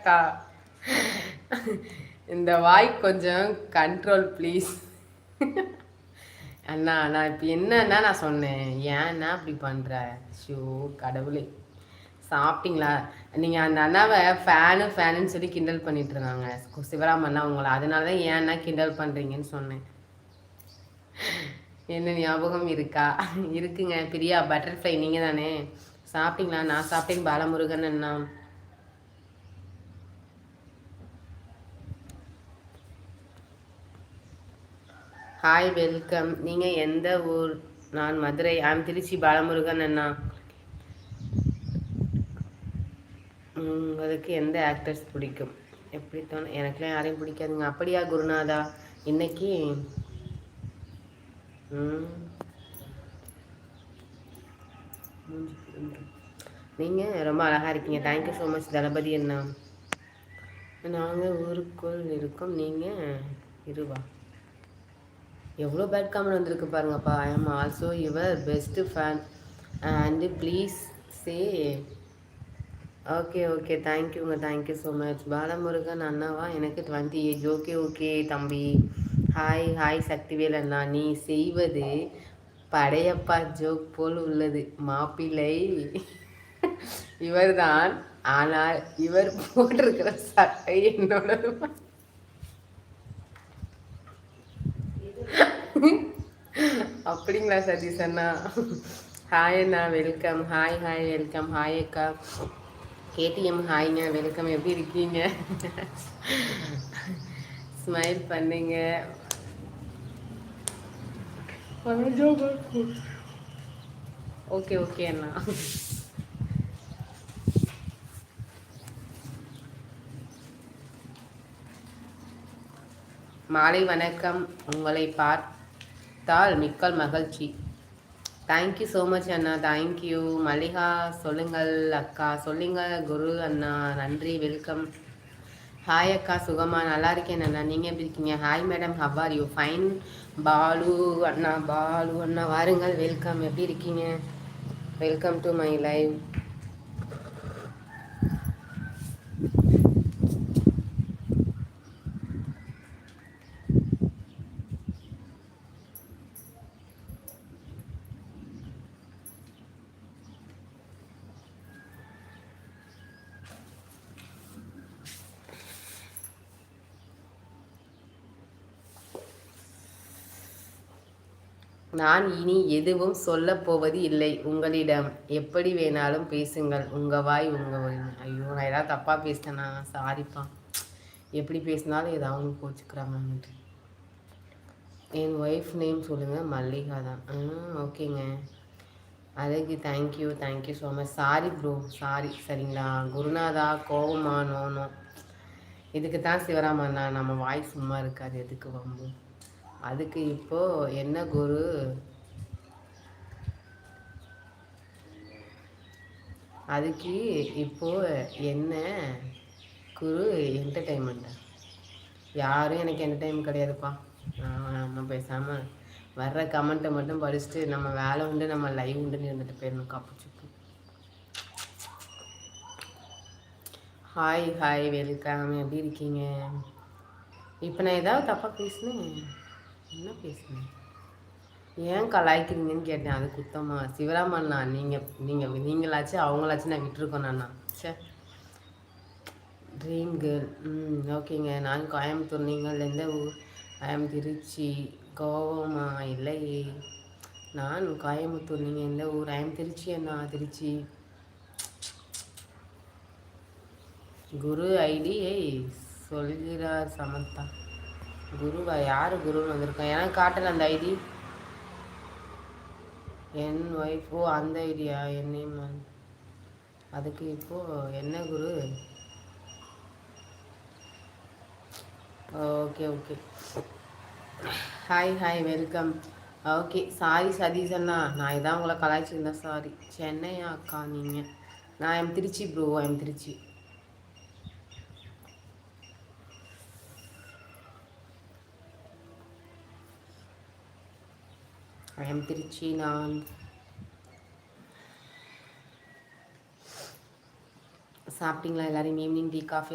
அக்கா இந்த வாய் கொஞ்சம் கண்ட்ரோல் ப்ளீஸ். அண்ணா நான் இப்போ என்னன்னா நான் சொன்னேன், ஏன்னா அப்படி பண்ணுற? ஷோ கடவுளே. சாப்பிட்டீங்களா? நீங்கள் அந்த அண்ணாவை ஃபேனுன்னு சொல்லி கிண்டல் பண்ணிட்டு இருந்தாங்க சிவராம் அண்ணா உங்களை. அதனால தான் ஏன்னா கிண்டல் பண்ணுறீங்கன்னு சொன்னேன். என்ன ஞாபகம் இருக்கா? இருக்குங்க பிரியா. பட்டர்ஃப்ளை நீங்கள் தானே? சாப்பிட்டீங்களா? நான் சாப்பிட்டேன் பாலமுருகன் அண்ணா. Hi welcome. நீங்கள் எந்த ஊர்? நான் மதுரை. திருச்சி. பாலமுருகன் அண்ணா. உங்களுக்கு எந்த ஆக்டர்ஸ் பிடிக்கும்? எப்படி தோணும்? எனக்குலாம் யாரையும் பிடிக்காதுங்க. அப்படியா குருநாதா? இன்னைக்கு நீங்கள் ரொம்ப அழகாக இருக்கீங்க. தேங்க்யூ ஸோ மச் தளபதி அண்ணா. நாங்கள் ஊருக்குள் இருக்கோம். நீங்கள் இருவா. எவ்வளோ பேட் காமெண்ட் வந்திருக்கு பாருங்கப்பா. I am also your best fan and please say. Okay தேங்க்யூங்க. Thank you so much. பாலமுருகன் அண்ணாவா? எனக்கு 20 ஏஜ். ஓகே தம்பி. ஹாய் சக்திவேல் அண்ணா. நீ செய்வது படையப்பா ஜோக் போல் உள்ளது. மாப்பிள்ளை இவர்தான், ஆனால் இவர் போட்டிருக்கிற சட்டை என்னோட. அப்படிங்களா சதீஷ் அண்ணா? ஹாய் அண்ணா வெல்கம். Hi welcome. ஹாய் அக்கா. கேடிஎம் ஹாய்ங்க வெல்கம். எப்படி இருக்கீங்க? ஸ்மைல் பண்ணுங்க. ஓகே அண்ணா. மாலை வணக்கம். உங்களை பார்த்தால் மிக்க மகிழ்ச்சி. தேங்க்யூ ஸோ மச் அண்ணா. தேங்க்யூ. மல்லிகா சொல்லுங்கள் அக்கா. சொல்லுங்க குரு அண்ணா. நன்றி வெல்கம். ஹாய் அக்கா. சுகமா? நல்லா இருக்கேன் அண்ணா. நீங்கள் எப்படி இருக்கீங்க? Hi madam. How are you? Fine. Balu அண்ணா வாருங்கள். வெல்கம். எப்படி இருக்கீங்க? Welcome to my live. நான் இனி எதுவும் சொல்ல போவது இல்லை உங்களிடம். எப்படி வேணாலும் பேசுங்கள். உங்கள் வாய் உங்கள் உரிமை. ஐயோ நான் ஏதாவது தப்பாக பேசிட்டேண்ணா, சாரிப்பா. எப்படி பேசினாலும் ஏதாவது கோச்சுக்கிறாங்கன்ட்டு. என் ஒய்ஃப் நேம் சொல்லுங்கள். மல்லிகா தான். ஓகேங்க. அதுக்கு thank you so much. Sorry bro, sorry. சரிங்களா குருநாதா? கோவமா? நோனோ. இதுக்கு தான் சிவராமண்ணா நம்ம வாய் சும்மா இருக்காது. எதுக்கு வம்பு? அதுக்கு இப்போ என்ன குரு? அதுக்கு இப்போ என்ன குரு? என்டர்டைன்மெண்ட்டா? யாரும் எனக்கு என்டர்டைன்மெண்ட் கிடையாதுப்பா. நம்ம பேசாமல் வர்ற கமெண்ட்டை மட்டும் படிச்சுட்டு நம்ம வேலை உண்டு, நம்ம லைவ் உண்டுன்னு இருந்துட்டு போயிடணும். கப்புச்சுப்பு. Hi welcome. எப்படி இருக்கீங்க? இப்போ நான் ஏதாவது தப்பாக பேசினேன்? என்ன பேசுனேன்? ஏன் கலாய்க்கிறீங்கன்னு கேட்டேன். அது குத்தமா? சிவராமண்ணா நீங்களாச்சும் அவங்களாச்சும் நான் விட்டுருக்கோம் அண்ணா. சே. Dream girl. ஓகேங்க. நான் கோயம்புத்தூர். நீங்கள் எந்த ஊர்? திருச்சி. கோவமா? இல்லையே, நான் கோயம்புத்தூர். நீங்கள் எந்த ஊர்? திருச்சி அண்ணா. திருச்சி. குரு ஐடியை சொல்கிறார் சமந்தா. குருவா? யார் குருன்னு வந்திருக்கேன்? எனக்கு காட்டல அந்த ஐடி. என் ஒய்ஃப். அந்த ஐடியா என் நேம். அதுக்கு இப்போ என்ன குரு? Okay hi welcome. Okay. Sorry Sathish அண்ணா, நான் இதான் உங்களை கலாய்ச்சிருந்தேன். சாரி. சென்னையா அக்கா நீங்கள்? நான் திருச்சி ப்ரோ. திருச்சி. திருச்சி. நான் சாப்பிட்டீங்களா எல்லாரும்? ஈவினிங் டீ காஃபி எல்லாம்